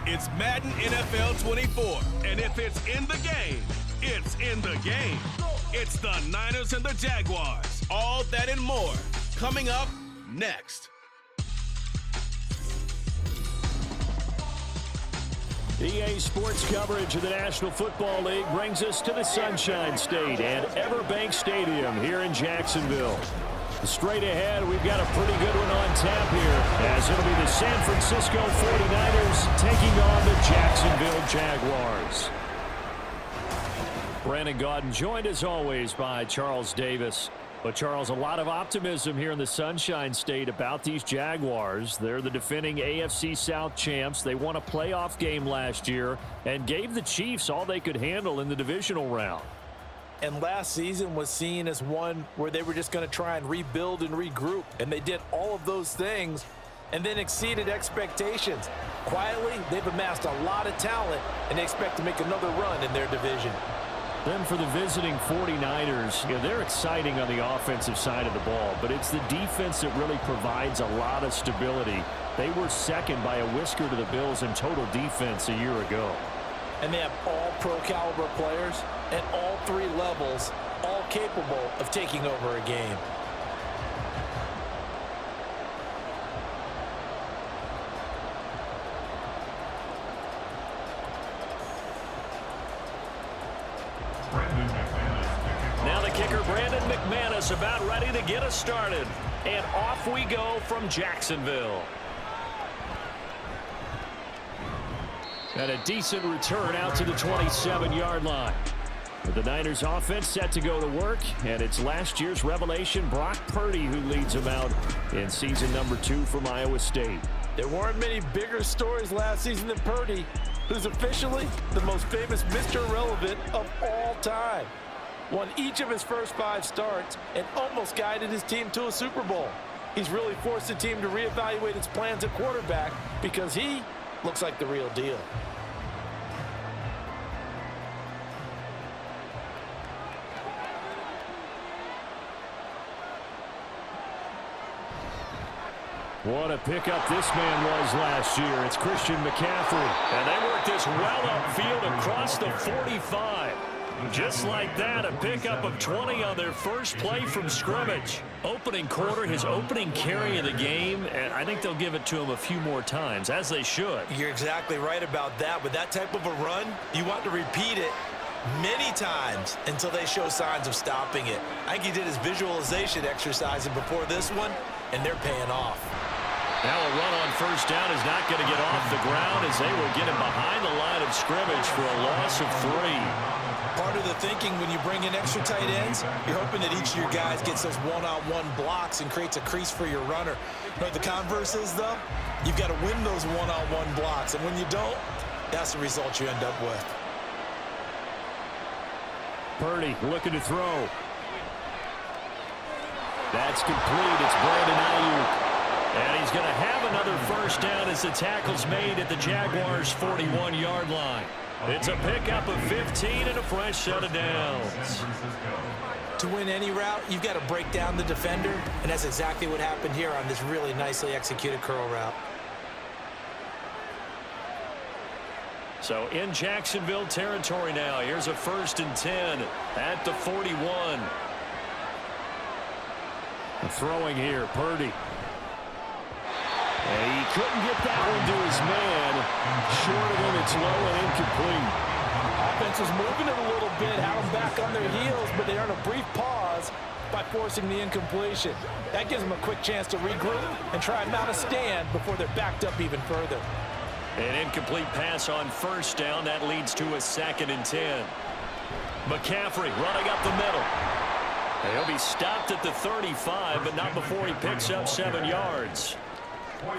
It's Madden NFL 24, and if it's in the game, it's in the game. It's the Niners and the Jaguars. All that and more coming up next. EA Sports coverage of the National Football League brings us to the Sunshine State and Everbank Stadium here in Jacksonville. Straight ahead, we've got a pretty good one on tap here, as it'll be the San Francisco 49ers taking on the Jacksonville Jaguars. Brandon Gaudin joined as always by Charles Davis. But, Charles, a lot of optimism here in the Sunshine State about these Jaguars. They're the defending AFC South champs. They won a playoff game last year and gave the Chiefs all they could handle in the divisional round. And last season was seen as one where they were just going to try and rebuild and regroup. And they did all of those things and then exceeded expectations. Quietly, they've amassed a lot of talent, and they expect to make another run in their division. Then for the visiting 49ers, they're exciting on the offensive side of the ball, but it's the defense that really provides a lot of stability. They were second by a whisker to the Bills in total defense a year ago. And they have all pro-caliber players at all three levels, all capable of taking over a game. Now the kicker, Brandon McManus, about ready to get us started. And off we go from Jacksonville. And a decent return out to the 27-yard line. The Niners offense set to go to work, and it's last year's revelation, Brock Purdy, who leads them out in season number 2 from Iowa State. There weren't many bigger stories last season than Purdy, who's officially the most famous Mr. Irrelevant of all time. Won each of his first 5 starts and almost guided his team to a Super Bowl. He's really forced the team to reevaluate its plans at quarterback because he looks like the real deal. What a pickup this man was last year. It's Christian McCaffrey. And they work this well upfield across the 45. Just like that, a pickup of 20 on their first play from scrimmage. Opening quarter, his opening carry of the game, and I think they'll give it to him a few more times, as they should. You're exactly right about that. With that type of a run, you want to repeat it many times until they show signs of stopping it. I think he did his visualization exercise before this one, and they're paying off. Now a run on first down is not going to get off the ground as they will get him behind the line of scrimmage for a loss of 3. Part of the thinking when you bring in extra tight ends, you're hoping that each of your guys gets those one-on-one blocks and creates a crease for your runner. You know what the converse is, though? You've got to win those one-on-one blocks, and when you don't, that's the result you end up with. Purdy looking to throw. That's complete. It's Brandon Ayuk. And he's going to have another first down as the tackle's made at the Jaguars' 41-yard line. It's a pickup of 15 and a fresh set of downs. To win any route, you've got to break down the defender, and that's exactly what happened here on this really nicely executed curl route. So in Jacksonville territory now, here's a 1st and 10 at the 41. Throwing here, Purdy. And he couldn't get that one to his man. Short of him, it's low and incomplete. Offense was moving it a little bit, had them back on their heels, but they earned a brief pause by forcing the incompletion. That gives them a quick chance to regroup and try and mount a stand before they're backed up even further. An incomplete pass on first down. That leads to a 2nd and 10. McCaffrey running up the middle. And he'll be stopped at the 35, but not before he picks up 7 yards.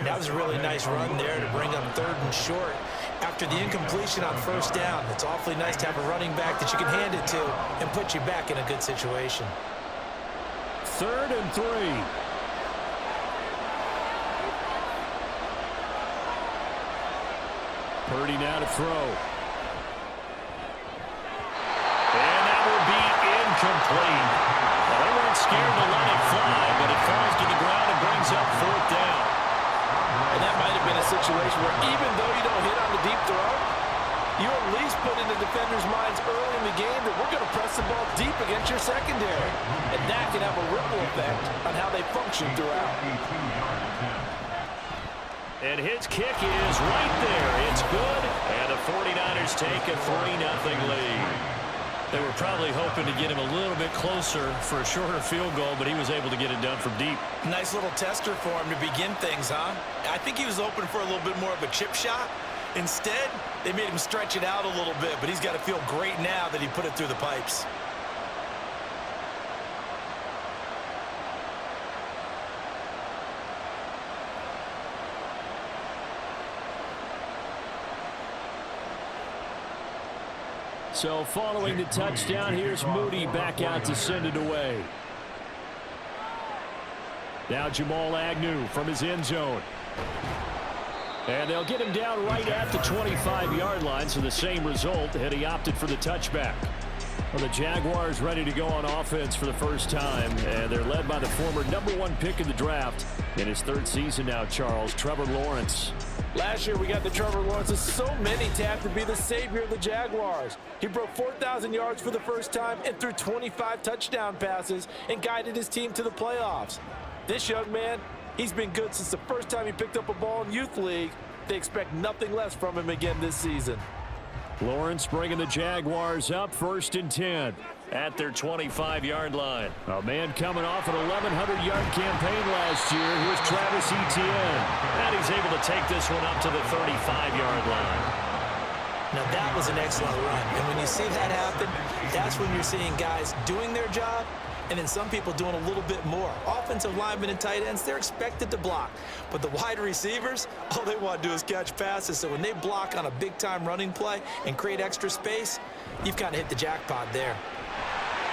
That was a really nice run there to bring up 3rd and short. After the incompletion on first down, it's awfully nice to have a running back that you can hand it to and put you back in a good situation. 3rd and 3. Purdy now to throw. And that will be incomplete. Well, they weren't scared to let it fly, but it falls to the ground and brings up 4th down. And that might have been a situation where even though you don't hit on the deep You at least put in the defenders' minds early in the game that we're going to press the ball deep against your secondary. And that can have a ripple effect on how they function throughout. And his kick is right there. It's good. And the 49ers take a 3-0 lead. They were probably hoping to get him a little bit closer for a shorter field goal, but he was able to get it done from deep. Nice little tester for him to begin things, huh? I think he was hoping for a little bit more of a chip shot. Instead, they made him stretch it out a little bit, but he's got to feel great now that he put it through the pipes. So following the touchdown, here's Moody back out to send it away. Now Jamal Agnew from his end zone. And they'll get him down right at the 25-yard line, so the same result, and he opted for the touchback. Well, the Jaguars ready to go on offense for the first time, and they're led by the former #1 pick in the draft in his third season now, Charles, Trevor Lawrence. Last year we got the Trevor Lawrences, so many tapped to be the savior of the Jaguars. He broke 4,000 yards for the first time and threw 25 touchdown passes and guided his team to the playoffs. This young man, he's been good since the first time he picked up a ball in Youth League. They expect nothing less from him again this season. Lawrence bringing the Jaguars up 1st and 10 at their 25-yard line. A man coming off an 1,100-yard campaign last year. Here's Travis Etienne. And he's able to take this one up to the 35-yard line. Now that was an excellent run. And when you see that happen, that's when you're seeing guys doing their job and then some people doing a little bit more. Offensive linemen and tight ends, they're expected to block. But the wide receivers, all they want to do is catch passes. So when they block on a big-time running play and create extra space, you've kind of hit the jackpot there.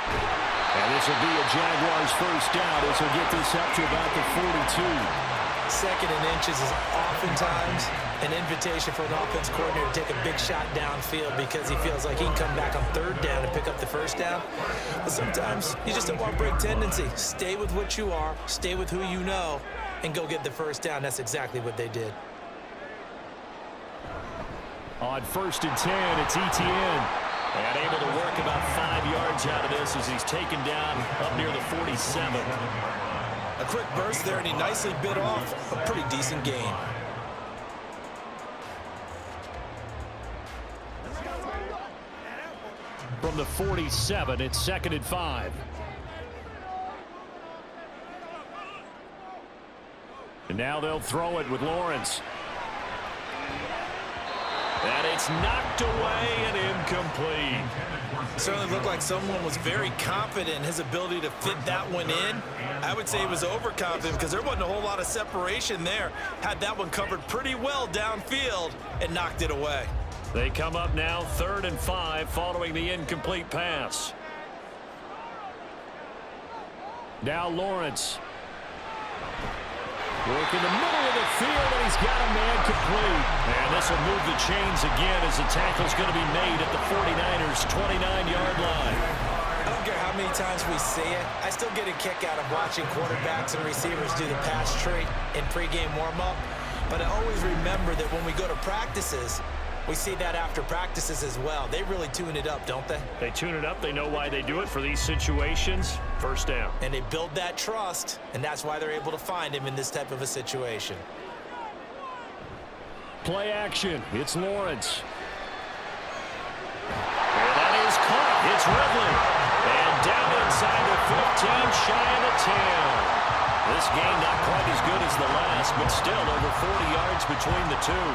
And this will be a Jaguars first down as he'll get this up to about the 42. 2nd and inches is oftentimes an invitation for an offense coordinator to take a big shot downfield because he feels like he can come back on 3rd down and pick up the first down. But sometimes you just don't want break tendency. Stay with what you are, stay with who you know, and go get the first down. That's exactly what they did. On 1st and 10, it's Etienne. And able to work about 5 yards out of this as he's taken down up near the 47. A quick burst there, and he nicely bit off a pretty decent gain. From the 47, it's 2nd and 5. And now they'll throw it with Lawrence. And it's knocked away and incomplete. Certainly looked like someone was very confident in his ability to fit that one in. I would say he was overconfident because there wasn't a whole lot of separation there. Had that one covered pretty well downfield and knocked it away. They come up now 3rd and 5 following the incomplete pass. Now Lawrence. Work in the middle of the field, and he's got a man complete. And this will move the chains again as the tackle's going to be made at the 49ers' 29-yard line. I don't care how many times we see it. I still get a kick out of watching quarterbacks and receivers do the pass tree in pregame warm-up. But I always remember that when we go to practices, we see that after practices as well. They really tune it up, don't they? They tune it up. They know why they do it for these situations. First down. And they build that trust, and that's why they're able to find him in this type of a situation. Play action. It's Lawrence. And that is caught. It's Ridley. And down inside the 15, shy of the 10. This game not quite as good as the last, but still over 40 yards between the two.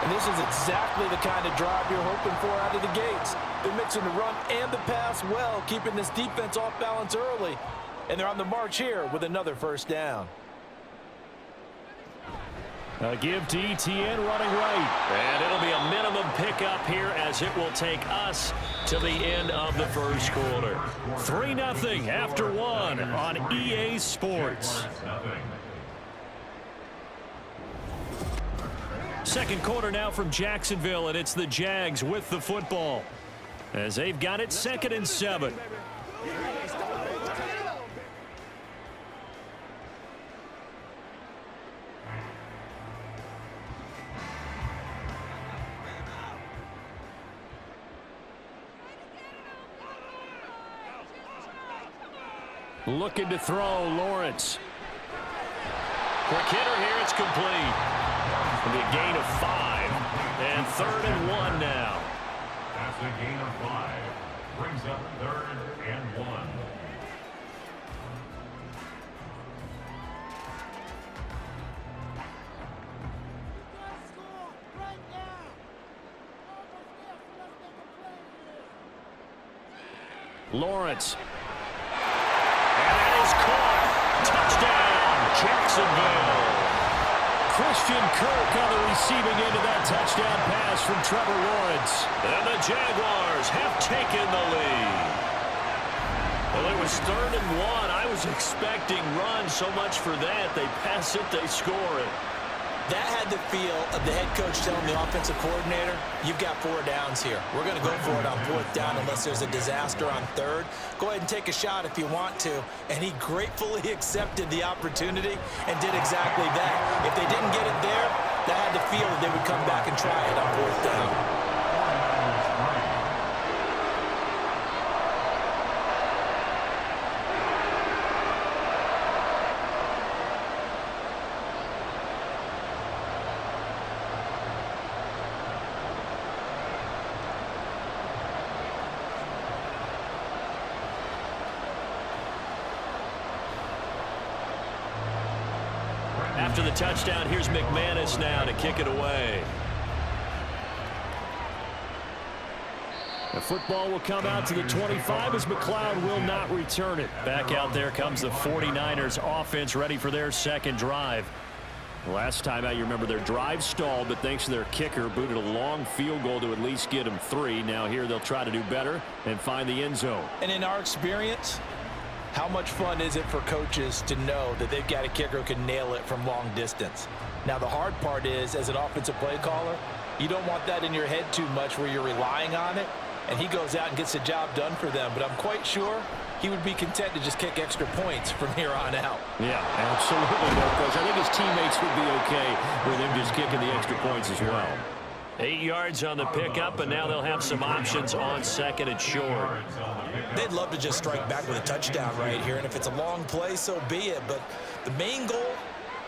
And this is exactly the kind of drive you're hoping for out of the gates. They're mixing the run and the pass well, keeping this defense off balance early. And they're on the march here with another first down. A give to Etienne running right. And it'll be a minimum pickup here as it will take us to the end of the first quarter. 3-0 after 1 on EA Sports. Second quarter now from Jacksonville, and it's the Jags with the football as they've got it 2nd and 7. Looking to throw, Lawrence. Quick hitter here, it's complete. It'll be a gain of 5. And 3rd and 1 now. That's a gain of 5. Brings up 3rd and 1. Lawrence. And that is caught. Touchdown, Jacksonville. Christian Kirk on the receiving end of that touchdown pass from Trevor Lawrence. And the Jaguars have taken the lead. Well, it was 3rd and 1. I was expecting run, so much for that. They pass it, they score it. That had the feel of the head coach telling the offensive coordinator, you've got 4 downs here. We're going to go for it on 4th down unless there's a disaster on 3rd. Go ahead and take a shot if you want to. And he gratefully accepted the opportunity and did exactly that. If they didn't get it there, that had the feel that they would come back and try it on 4th down. After the touchdown, here's McManus now to kick it away. The football will come out to the 25 as McLeod will not return it. Back out there comes the 49ers offense ready for their 2nd drive. Last time out, you remember their drive stalled, but thanks to their kicker, booted a long field goal to at least get them 3. Now here they'll try to do better and find the end zone. And in our experience, how much fun is it for coaches to know that they've got a kicker who can nail it from long distance? Now, the hard part is, as an offensive play caller, you don't want that in your head too much where you're relying on it, and he goes out and gets the job done for them. But I'm quite sure he would be content to just kick extra points from here on out. Yeah, absolutely, no coach. I think his teammates would be okay with him just kicking the extra points as well. 8 yards on the pickup, and now they'll have some options on 2nd and short. They'd love to just strike back with a touchdown right here, and if it's a long play, so be it. But the main goal,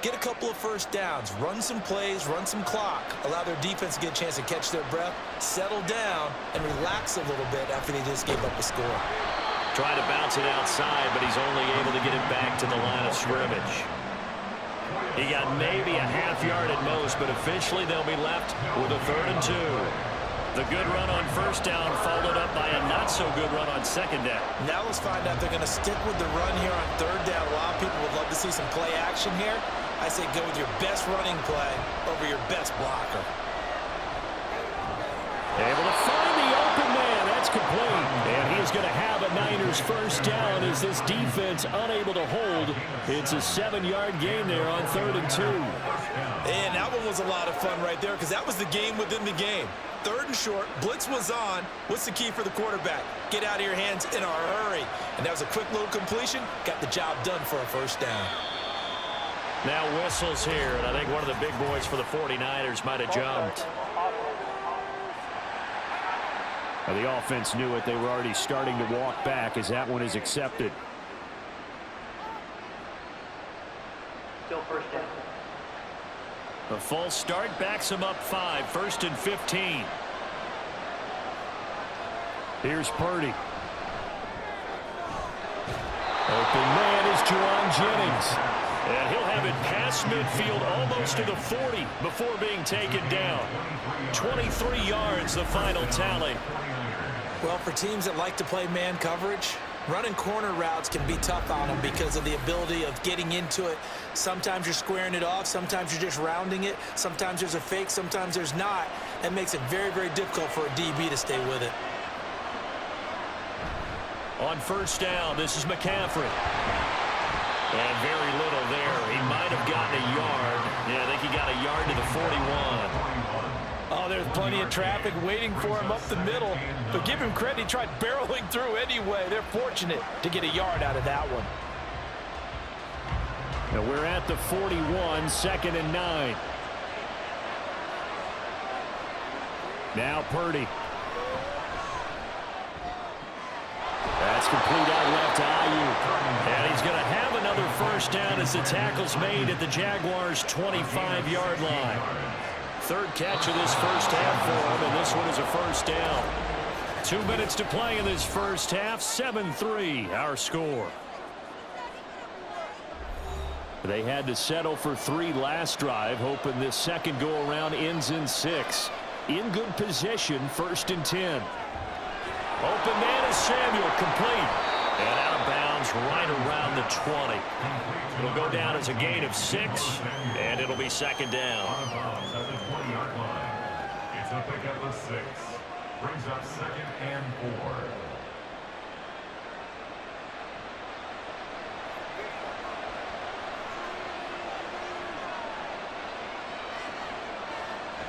get a couple of 1st downs, run some plays, run some clock, allow their defense to get a chance to catch their breath, settle down, and relax a little bit after they just gave up a score. Trying to bounce it outside, but he's only able to get it back to the line of scrimmage. He got maybe a half yard at most, but officially they'll be left with a 3rd and 2. The good run on 1st down followed up by a not-so-good run on 2nd down. Now let's find out they're going to stick with the run here on 3rd down. A lot of people would love to see some play action here. I say go with your best running play over your best blocker. Able to find the open man. That's complete. And he is going to have a Niners 1st down as this defense unable to hold. It's a 7-yard gain there on 3rd and 2. And that one was a lot of fun right there because that was the game within the game. 3rd and short, blitz was on. What's the key for the quarterback? Get out of your hands in a hurry. And that was a quick little completion. Got the job done for a 1st down. Now whistles here, and I think one of the big boys for the 49ers might have jumped. Now the offense knew it. They were already starting to walk back as that one is accepted. Still 1st down. The false start backs him up 5. 1st and 15. Here's Purdy. Open man is Juwan Jennings. And he'll have it past midfield almost to the 40 before being taken down. 23 yards, the final tally. Well, for teams that like to play man coverage, running corner routes can be tough on them because of the ability of getting into it. Sometimes you're squaring it off. Sometimes you're just rounding it. Sometimes there's a fake. Sometimes there's not. That makes it very, very difficult for a DB to stay with it. On 1st down, this is McCaffrey. And very little there. He might have gotten a yard. Yeah, I think he got a yard to the 41. Oh, there's plenty of traffic waiting for him up the middle. But give him credit, he tried barreling through anyway. They're fortunate to get a yard out of that one. Now we're at the 41, 2nd and 9. Now Purdy. That's complete out left to Ayuk. And he's going to have another first down as the tackle's made at the Jaguars' 25-yard line. Third catch of this first half for him, and this one is a first down. 2 minutes to play in this first half. 7-3, our score. They had to settle for 3 last drive, hoping this second go-around ends in 6. In good position, 1st and 10. Open man is Samuel, complete. And out of bounds right around the 20. It'll go down as a gain of 6, and it'll be second down. Out of bounds at the 20-yard line. It's a pickup of 6. Brings up 2nd and 4.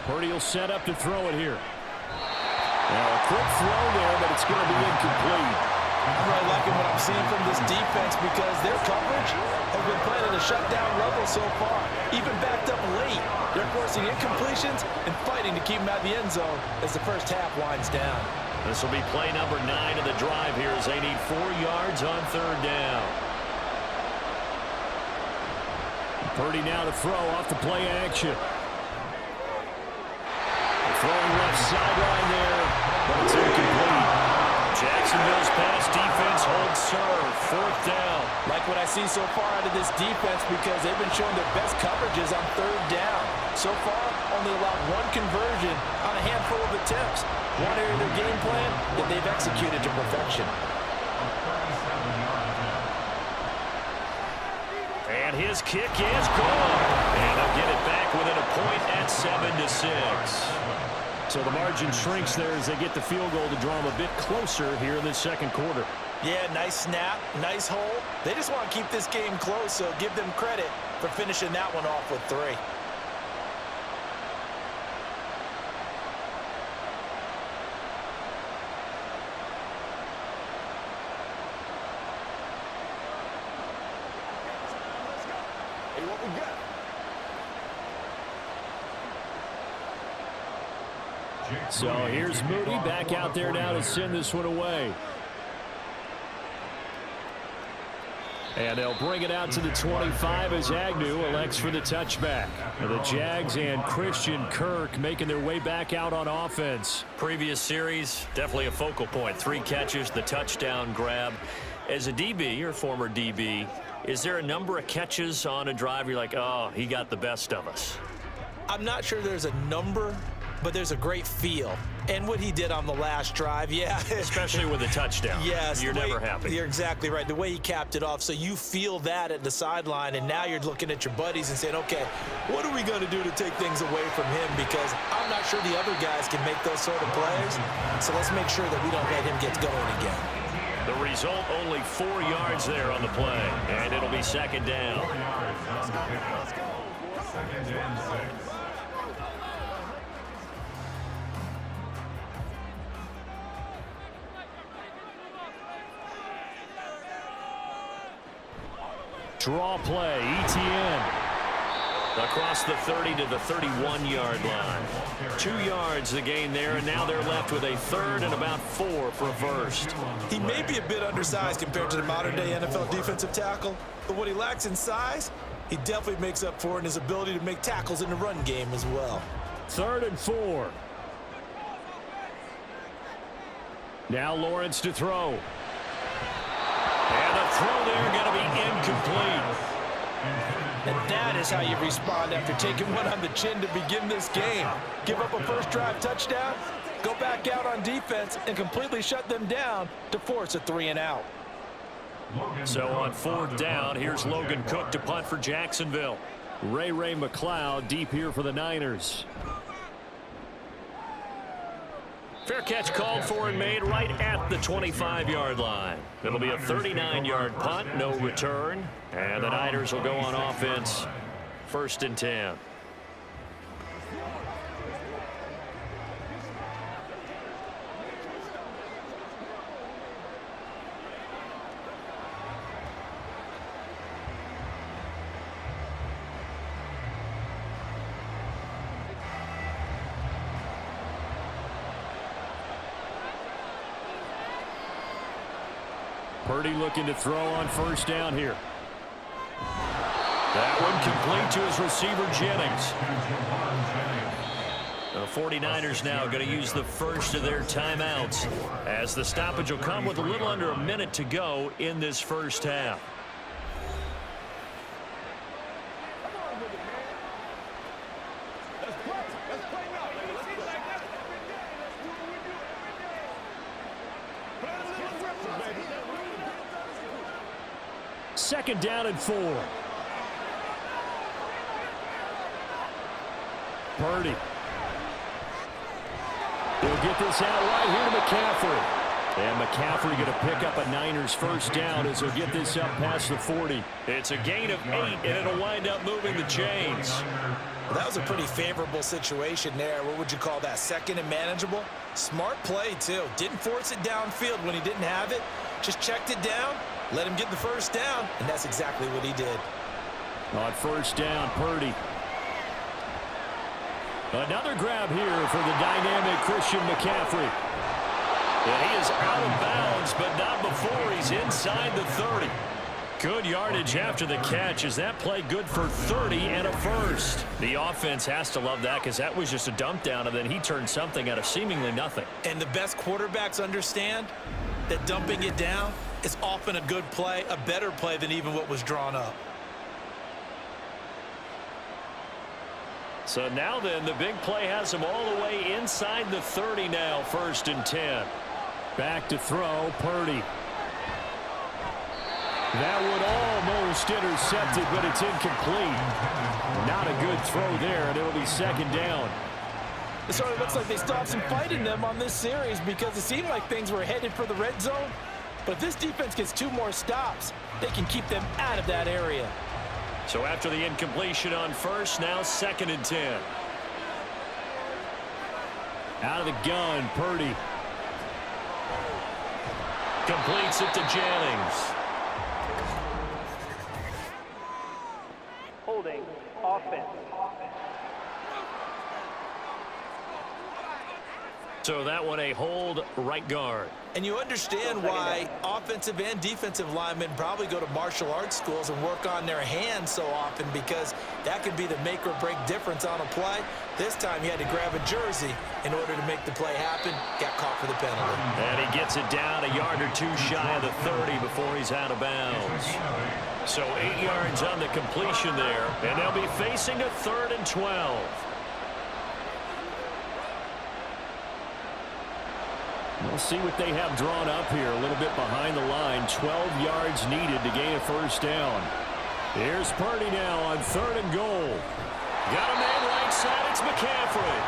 Purdy will set up to throw it here. Now a quick throw there, but it's going to be incomplete. I'm really liking what I'm seeing from this defense because their coverage has been playing at a shutdown level so far. Even backed up late, they're forcing incompletions and fighting to keep them out of the end zone as the first half winds down. This will be play number 9 of the drive here as they need 4 yards on 3rd down. Purdy now to throw off the play action. Throwing left sideline there, but it's incomplete. Jacksonville's pass defense holds serve. 4th down. Like what I see so far out of this defense because they've been showing their best coverages on 3rd down. So far, only allowed 1 conversion on a handful of attempts. One area of their game plan that they've executed to perfection. And his kick is gone. And they'll get it back within a point at 7-6. So the margin shrinks there as they get the field goal to draw them a bit closer here in the second quarter. Yeah, nice snap, nice hole. They just want to keep this game close, so give them credit for finishing that one off with 3. Hey, what we got? So here's Moody back out there now to send this one away. And they'll bring it out to the 25 as Agnew elects for the touchback. The Jags and Christian Kirk making their way back out on offense. Previous series, definitely a focal point. 3 catches, the touchdown grab. As a DB, or former DB, is there a number of catches on a drive you're like, oh, he got the best of us? I'm not sure there's a number, but there's a great feel. And what he did on the last drive, yeah. Especially with a touchdown. Yes. You're never happy. You're exactly right. The way he capped it off, so you feel that at the sideline, and now you're looking at your buddies and saying, okay, what are we going to do to take things away from him? Because I'm not sure the other guys can make those sort of plays. So let's make sure that we don't let him get going again. The result, only 4 yards there on the play, and it'll be second down. 4 yards on the pickup. 2nd and 6. Draw play, ETN. Across the 30 to the 31-yard line. 2 yards the gain there, and now they're left with a 3rd and about 4 for a first. He may be a bit undersized compared to the modern-day NFL defensive tackle, but what he lacks in size, he definitely makes up for in his ability to make tackles in the run game as well. 3rd and 4. Now Lawrence to throw. And the throw there going to be incomplete. And that is how you respond after taking one on the chin to begin this game. Give up a first drive touchdown, go back out on defense, and completely shut them down to force a 3 and out. So on 4th down, here's Logan Cook to punt for Jacksonville. Ray McLeod deep here for the Niners. Fair catch called for and made right at the 25-yard line. It'll be a 39-yard punt, no return. And the Niners will go on offense, 1st and 10. Purdy looking to throw on first down here. That one complete to his receiver, Jennings. The 49ers now going to use the first of their timeouts as the stoppage will come with a little under a minute to go in this first half. Second down and 4. Purdy. He'll get this out right here to McCaffrey. And McCaffrey going to pick up a Niners first down as he'll get this up past the 40. It's a gain of 8, and it'll wind up moving the chains. Well, that was a pretty favorable situation there. What would you call that? Second and manageable? Smart play, too. Didn't force it downfield when he didn't have it. Just checked it down, let him get the first down, and that's exactly what he did. On first down, Purdy. Another grab here for the dynamic Christian McCaffrey. And he is out of bounds, but not before he's inside the 30. Good yardage after the catch. Is that play good for 30 and a first? The offense has to love that because that was just a dump down, and then he turned something out of seemingly nothing. And the best quarterbacks understand that dumping it down is often a good play, a better play than even what was drawn up. So now then, the big play has him all the way inside the 30 now, 1st and 10. Back to throw, Purdy. That would almost intercept it, but it's incomplete. Not a good throw there, and it'll be second down. It sort of looks like they stopped some fight in them on this series because it seemed like things were headed for the red zone. But this defense gets 2 more stops. They can keep them out of that area. So after the incompletion on first, now 2nd and 10. Out of the gun, Purdy. Completes it to Jennings. Holding offense. So that one a hold, right guard. And you understand why offensive and defensive linemen probably go to martial arts schools and work on their hands so often, because that could be the make or break difference on a play. This time he had to grab a jersey in order to make the play happen. Got caught for the penalty. And he gets it down a yard or 2 shy of the 30 before he's out of bounds. So 8 yards on the completion there, and they'll be facing a 3rd and 12. We'll see what they have drawn up here. A little bit behind the line. 12 yards needed to gain a first down. Here's Purdy now on 3rd and goal. Got a man right side. It's McCaffrey.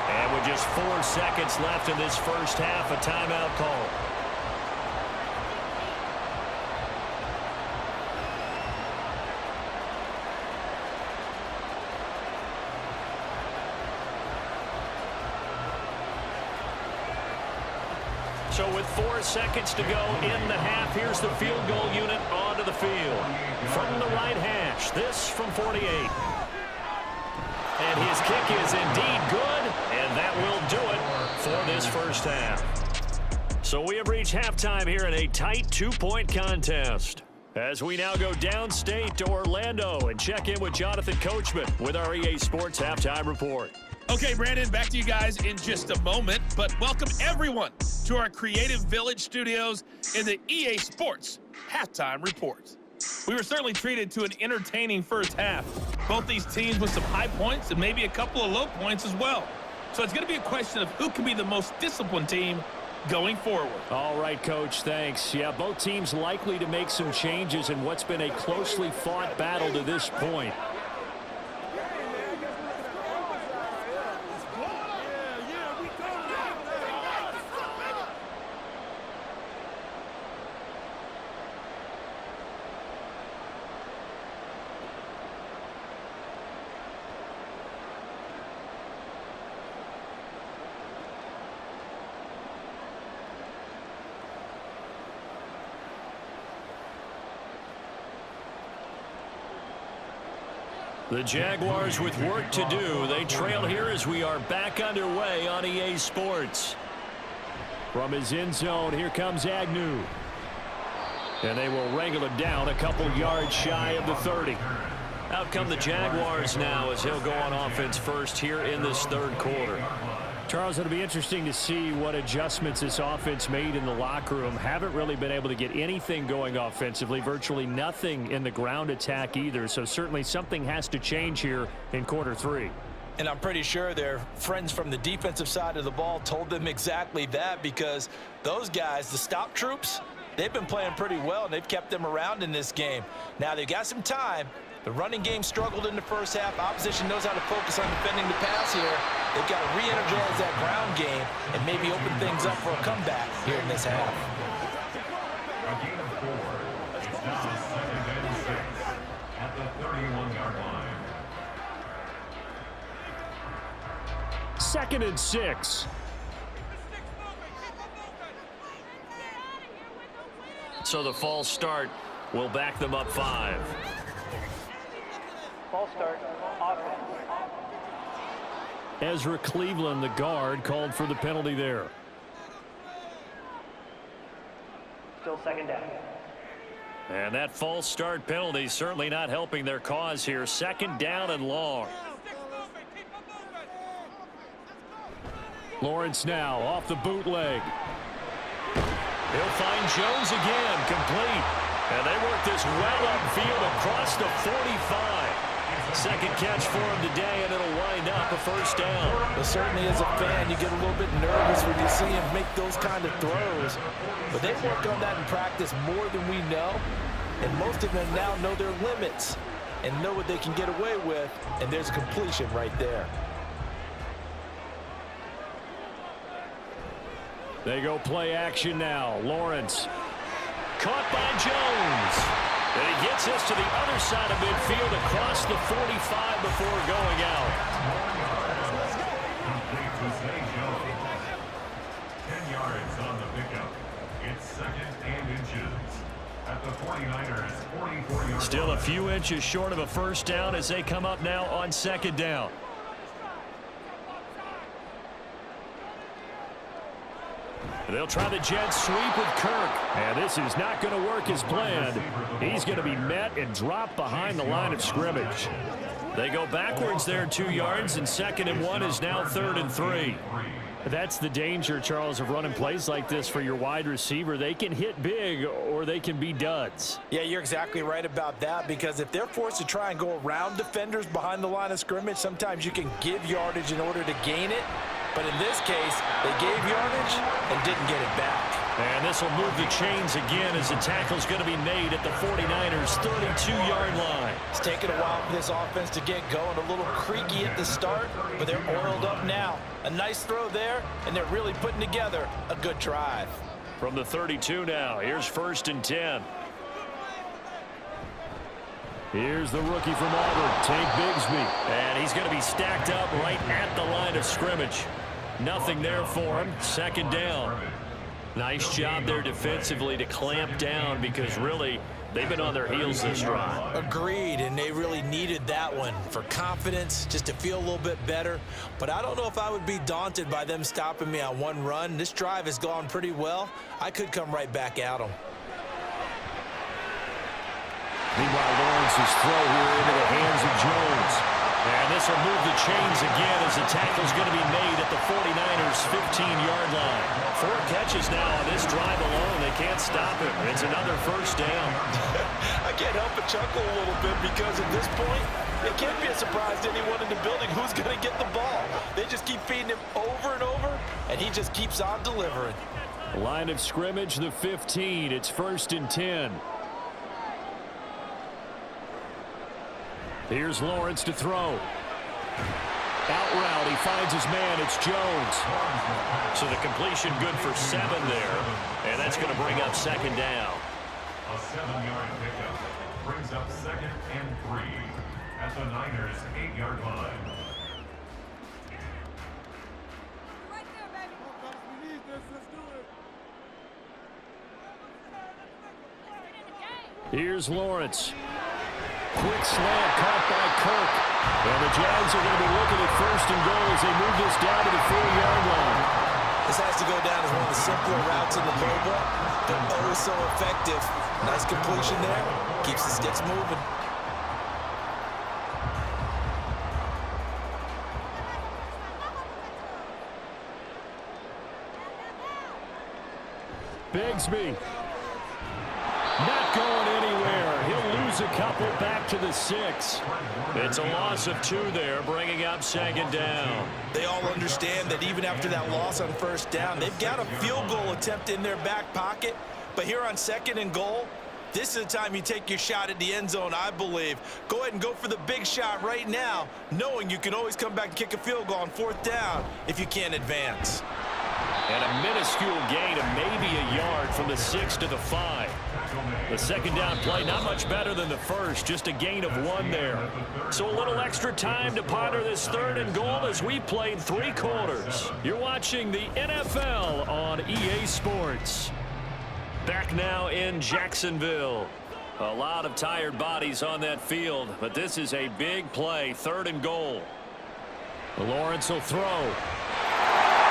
And with just 4 seconds left in this first half, a timeout call. So with 4 seconds to go in the half, here's the field goal unit onto the field. From the right hash, this from 48. And his kick is indeed good, and that will do it for this first half. So we have reached halftime here in a tight 2-point contest. As we now go downstate to Orlando and check in with Jonathan Coachman with our EA Sports Halftime Report. Okay, Brandon, back to you guys in just a moment, but welcome everyone to our Creative Village studios in the EA Sports Halftime Report. We were certainly treated to an entertaining first half. Both these teams with some high points and maybe a couple of low points as well. So it's going to be a question of who can be the most disciplined team going forward. All right, Coach, thanks. Yeah, both teams likely to make some changes in what's been a closely fought battle to this point. The Jaguars with work to do. They trail here as we are back underway on EA Sports. From his end zone, here comes Agnew. And they will wrangle him down a couple yards shy of the 30. Out come the Jaguars now as he'll go on offense first here in this third quarter. Charles, it'll be interesting to see what adjustments this offense made in the locker room. Haven't really been able to get anything going offensively, virtually nothing in the ground attack either. So certainly something has to change here in quarter 3. And I'm pretty sure their friends from the defensive side of the ball told them exactly that, because those guys, the stop troops, they've been playing pretty well, and they've kept them around in this game. Now, they've got some time. The running game struggled in the first half. Opposition knows how to focus on defending the pass here. They've got to re-energize that ground game and maybe open things up for a comeback here in this half. A gain of 4. It's now 2nd and 6 at the 31-yard line. 2nd and 6. So the false start will back them up 5. False start, offense. Ezra Cleveland, the guard, called for the penalty there. Still 2nd down. And that false start penalty certainly not helping their cause here. 2nd down and long. Lawrence now off the bootleg. He'll find Jones again, complete. And they work this well upfield across the 45. Second catch for him today, and it'll wind up a first down. Well, certainly as a fan, you get a little bit nervous when you see him make those kind of throws. But they've worked on that in practice more than we know. And most of them now know their limits and know what they can get away with. And there's a completion right there. They go play action now. Lawrence caught by Jones. And he gets us to the other side of midfield across the 45 before going out. Complete to Zay Jones. 10 yards on the pickup. It's 2nd and inches at the 49ers' 44-yard. Still a few inches short of a first down as they come up now on 2nd down. They'll try the jet sweep with Kirk. And this is not going to work as planned. He's going to be met and dropped behind the line of scrimmage. They go backwards there 2 yards, and 2nd and 1 is now 3rd and 3. That's the danger, Charles, of running plays like this for your wide receiver. They can hit big or they can be duds. Yeah, you're exactly right about that, because if they're forced to try and go around defenders behind the line of scrimmage, sometimes you can give yardage in order to gain it. But in this case, they gave yardage and didn't get it back. And this will move the chains again as the tackle's going to be made at the 49ers' 32-yard line. It's taken a while for this offense to get going. A little creaky at the start, but they're oiled up now. A nice throw there, and they're really putting together a good drive. From the 32 now, here's 1st and 10. Here's the rookie from Auburn, Tank Bigsby. And he's going to be stacked up right at the line of scrimmage. Nothing there for him. 2nd down. Nice job there defensively to clamp down, because really they've been on their heels this drive. Agreed, and they really needed that one for confidence, just to feel a little bit better. But I don't know if I would be daunted by them stopping me on one run. This drive has gone pretty well. I could come right back at them. Meanwhile, Lawrence's throw here into the hands of Jones. And this will move the chains again as the tackle's going to be made at the 49ers' 15-yard line. 4 catches now on this drive alone. They can't stop it. It's another first down. I can't help but chuckle a little bit, because at this point, it can't be a surprise to anyone in the building who's going to get the ball. They just keep feeding him over and over, and he just keeps on delivering. Line of scrimmage, the 15. It's 1st and 10. Here's Lawrence to throw. Out route, he finds his man. It's Jones. So the completion good for 7 there. And that's going to bring up 2nd down. A 7-yard pickup brings up 2nd and 3 at the Niners' 8-yard line. Right there, baby. We need this. Let's do it. Here's Lawrence. Quick slant caught by Kirk. And the Jags are going to be looking at 1st and goal as they move this down to the 4-yard line. This has to go down as one of the simpler routes in the playbook. but oh so effective. Nice completion there. Keeps the sticks moving. Bigsby. Not going anywhere. He'll lose a couple back to the 6. It's a loss of 2 there, bringing up second down. They all understand that even after that loss on first down, they've got a field goal attempt in their back pocket. But here on 2nd and goal, this is the time you take your shot at the end zone, I believe. Go ahead and go for the big shot right now, knowing you can always come back and kick a field goal on 4th down if you can't advance. And a minuscule gain of maybe a yard from the 6 to the 5. The second down play, not much better than the first, just a gain of 1 there. So a little extra time to ponder this 3rd and goal as we played 3 quarters. You're watching the NFL on EA Sports. Back now in Jacksonville. A lot of tired bodies on that field, but this is a big play, 3rd and goal. Lawrence will throw.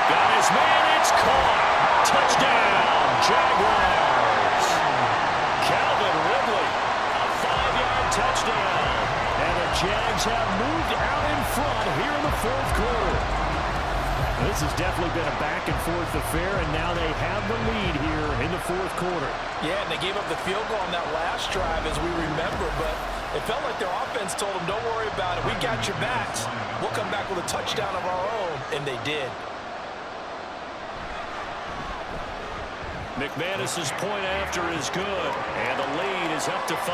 Got his man, it's caught. Touchdown, Jaguars. Calvin Ridley, a 5-yard touchdown. And the Jags have moved out in front here in the 4th quarter. This has definitely been a back-and-forth affair, and now they have the lead here in the 4th quarter. Yeah, and they gave up the field goal on that last drive, as we remember, but it felt like their offense told them, don't worry about it. We got your backs. We'll come back with a touchdown of our own, and they did. McManus's point after is good, and the lead is up to 5.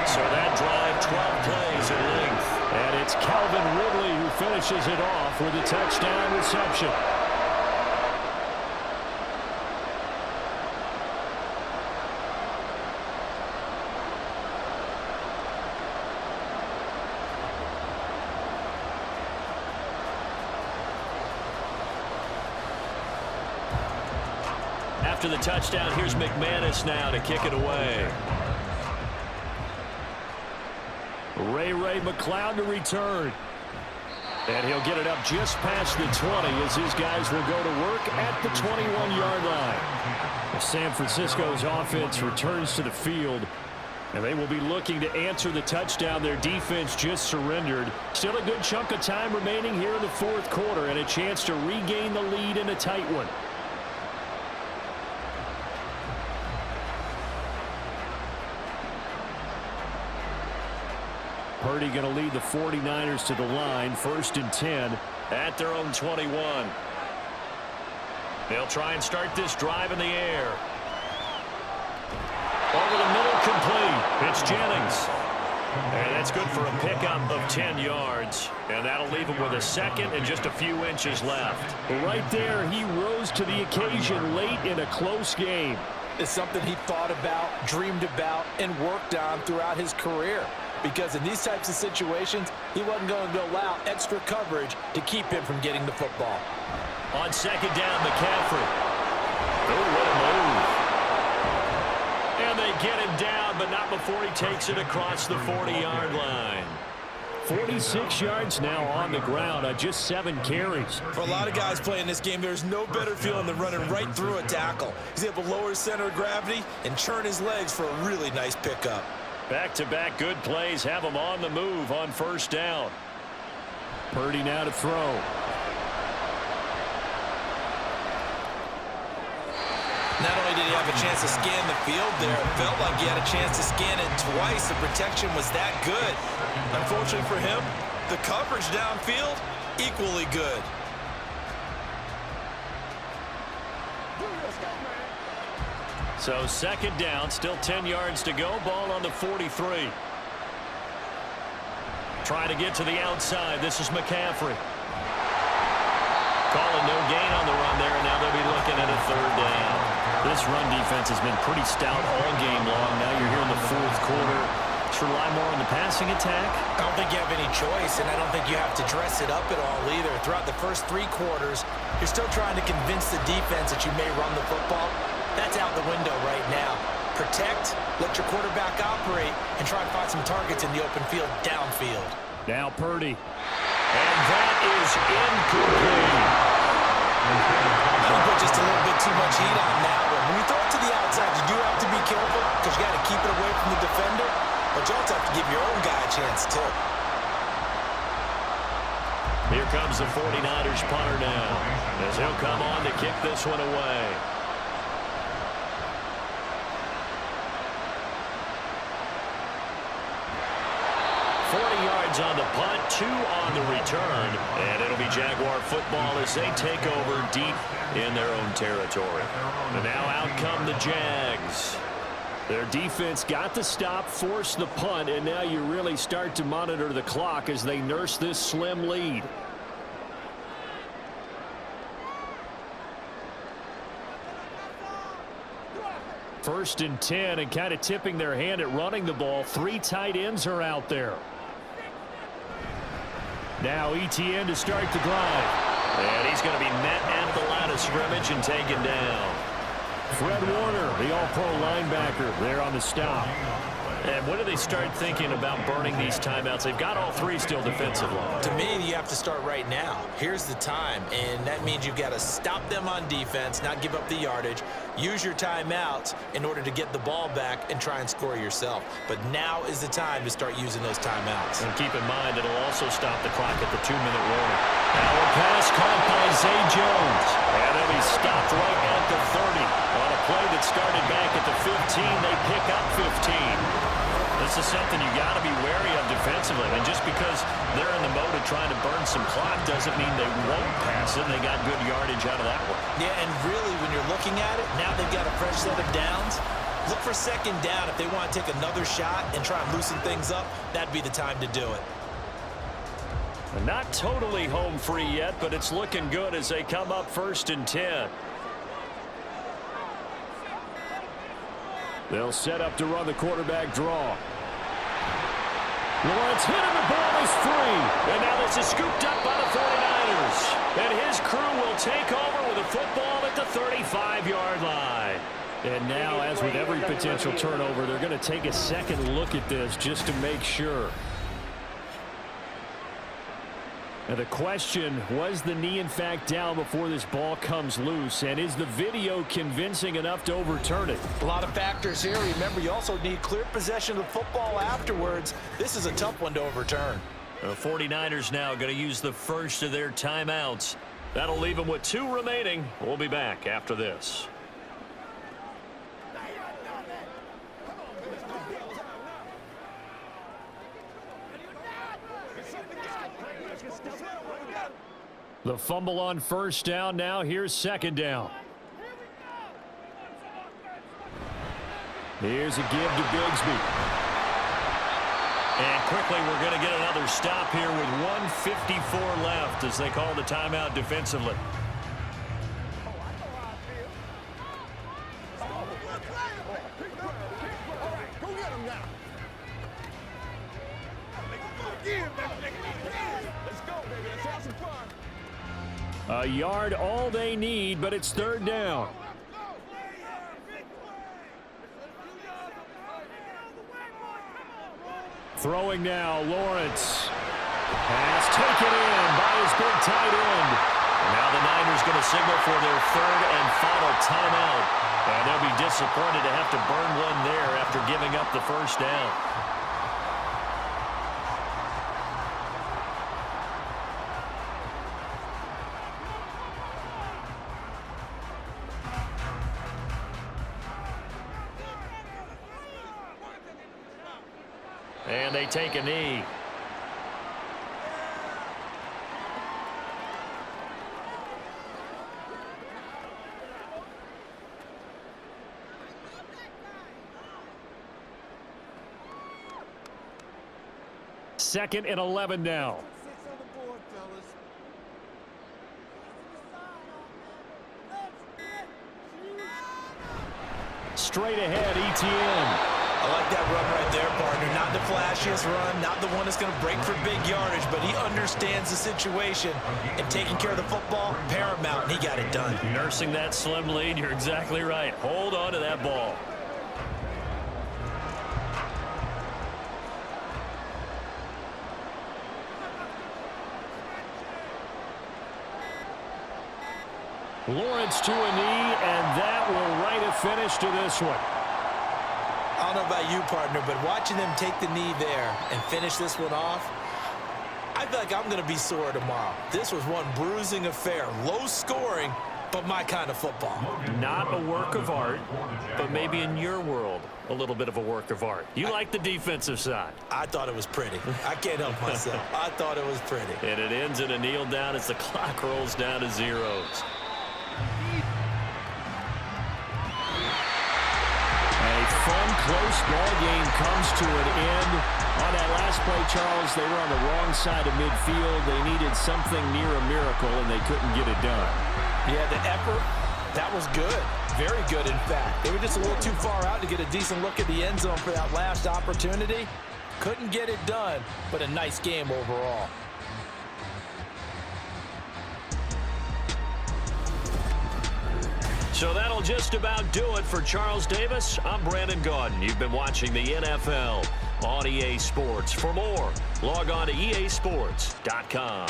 So that drive, 12 plays in length. And it's Calvin Ridley who finishes it off with a touchdown reception. After the touchdown, here's McManus now to kick it away. Ray McLeod to return. And he'll get it up just past the 20 as his guys will go to work at the 21-yard line. San Francisco's offense returns to the field, and they will be looking to answer the touchdown their defense just surrendered. Still a good chunk of time remaining here in the 4th quarter and a chance to regain the lead in a tight one. Purdy going to lead the 49ers to the line, 1st and 10 at their own 21. They'll try and start this drive in the air. Over the middle, complete. It's Jennings. And that's good for a pickup of 10 yards. And that'll leave him with a 2nd and just a few inches left. Right there, he rose to the occasion late in a close game. It's something he thought about, dreamed about, and worked on throughout his career. Because in these types of situations, he wasn't going to allow extra coverage to keep him from getting the football. On 2nd down, McCaffrey. Oh, what a move. And they get him down, but not before he takes it across the 40-yard line. 46 yards now on the ground on just 7 carries. For a lot of guys playing this game, there's no better feeling than running right through a tackle. He's able to lower his center of gravity and churn his legs for a really nice pickup. Back-to-back good plays have him on the move on 1st down. Purdy now to throw. Not only did he have a chance to scan the field there, it felt like he had a chance to scan it twice. The protection was that good. Unfortunately for him, the coverage downfield, equally good. So 2nd down, still 10 yards to go. Ball on the 43. Trying to get to the outside. This is McCaffrey. Calling no gain on the run there, and now they'll be looking at a 3rd down. This run defense has been pretty stout all game long. Now you're here in the 4th quarter. Should rely more on the passing attack? I don't think you have any choice, and I don't think you have to dress it up at all either. Throughout the first 3 quarters, you're still trying to convince the defense that you may run the football. That's out the window right now. Protect, let your quarterback operate, and try and find some targets in the open field downfield. Now Purdy. And that is incomplete. I don't put just a little bit too much heat on that one. When you throw it to the outside, you do have to be careful because you got to keep it away from the defender, but you also have to give your own guy a chance too. Here comes the 49ers punter now, as he'll come on to kick this one away. On the punt, 2 on the return, and it'll be Jaguar football as they take over deep in their own territory. And now out come the Jags. Their defense got the stop, forced the punt, and now you really start to monitor the clock as they nurse this slim lead. First and 10, and kind of tipping their hand at running the ball. 3 tight ends are out there. Now ETN to start the drive. And he's going to be met at the line of scrimmage and taken down. Fred Warner, the all-pro linebacker, there on the stop. And when do they start thinking about burning these timeouts? They've got all 3 still defensive line. To me, you have to start right now. Here's the time, and that means you've got to stop them on defense, not give up the yardage, use your timeouts in order to get the ball back and try and score yourself. But now is the time to start using those timeouts. And keep in mind, it'll also stop the clock at the 2-minute warning. Now a pass caught by Zay Jones. And then he stopped right at the 30. On a play that started back at the 15, they pick up 15. This is something you got to be wary of defensively. And just because they're in the mode of trying to burn some clock doesn't mean they won't pass it. They got good yardage out of that one. Yeah, and really, when you're looking at it, now they've got a fresh set of downs. Look for second down. If they want to take another shot and try and loosen things up, that'd be the time to do it. Not totally home free yet, but it's looking good as they come up 1st and 10. They'll set up to run the quarterback draw. Lawrence hit and the ball is free. And now this is scooped up by the 49ers. And his crew will take over with a football at the 35-yard line. And now, as with every potential turnover, they're going to take a second look at this just to make sure. And the question, was the knee in fact down before this ball comes loose? And is the video convincing enough to overturn it? A lot of factors here. Remember, you also need clear possession of the football afterwards. This is a tough one to overturn. The 49ers now going to use the first of their timeouts. That'll leave them with 2 remaining. We'll be back after this. The fumble on first down. Now here's second down. Here's a give to Bigsby. And quickly we're going to get another stop here with 1:54 left as they call the timeout defensively. A yard all they need, but it's 3rd down. Throwing now, Lawrence. Pass taken in by his big tight end. And now the Niners going to signal for their 3rd and final timeout. And they'll be disappointed to have to burn one there after giving up the first down. And they take a knee. Second and 11 now. Straight ahead, ETN. I like that run right there, partner. Not the flashiest run, not the one that's going to break for big yardage, but he understands the situation, and taking care of the football, paramount, and he got it done. Nursing that slim lead, you're exactly right. Hold on to that ball. Lawrence to a knee, and that will write a finish to this one. I don't know about you, partner, but watching them take the knee there and finish this one off, I feel like I'm going to be sore tomorrow. This was one bruising affair. Low scoring, but my kind of football. Not a work of art, but maybe in your world, a little bit of a work of art. You like the defensive side. I thought it was pretty. I can't help myself. I thought it was pretty. And it ends in a kneel down as the clock rolls down to zeros. A fun, close ball game comes to an end. On that last play, Charles, they were on the wrong side of midfield. They needed something near a miracle, and they couldn't get it done. Yeah, the effort, that was good. Very good, in fact. They were just a little too far out to get a decent look at the end zone for that last opportunity. Couldn't get it done, but a nice game overall. So that'll just about do it for Charles Davis. I'm Brandon Gaudin. You've been watching the NFL on EA Sports. For more, log on to easports.com.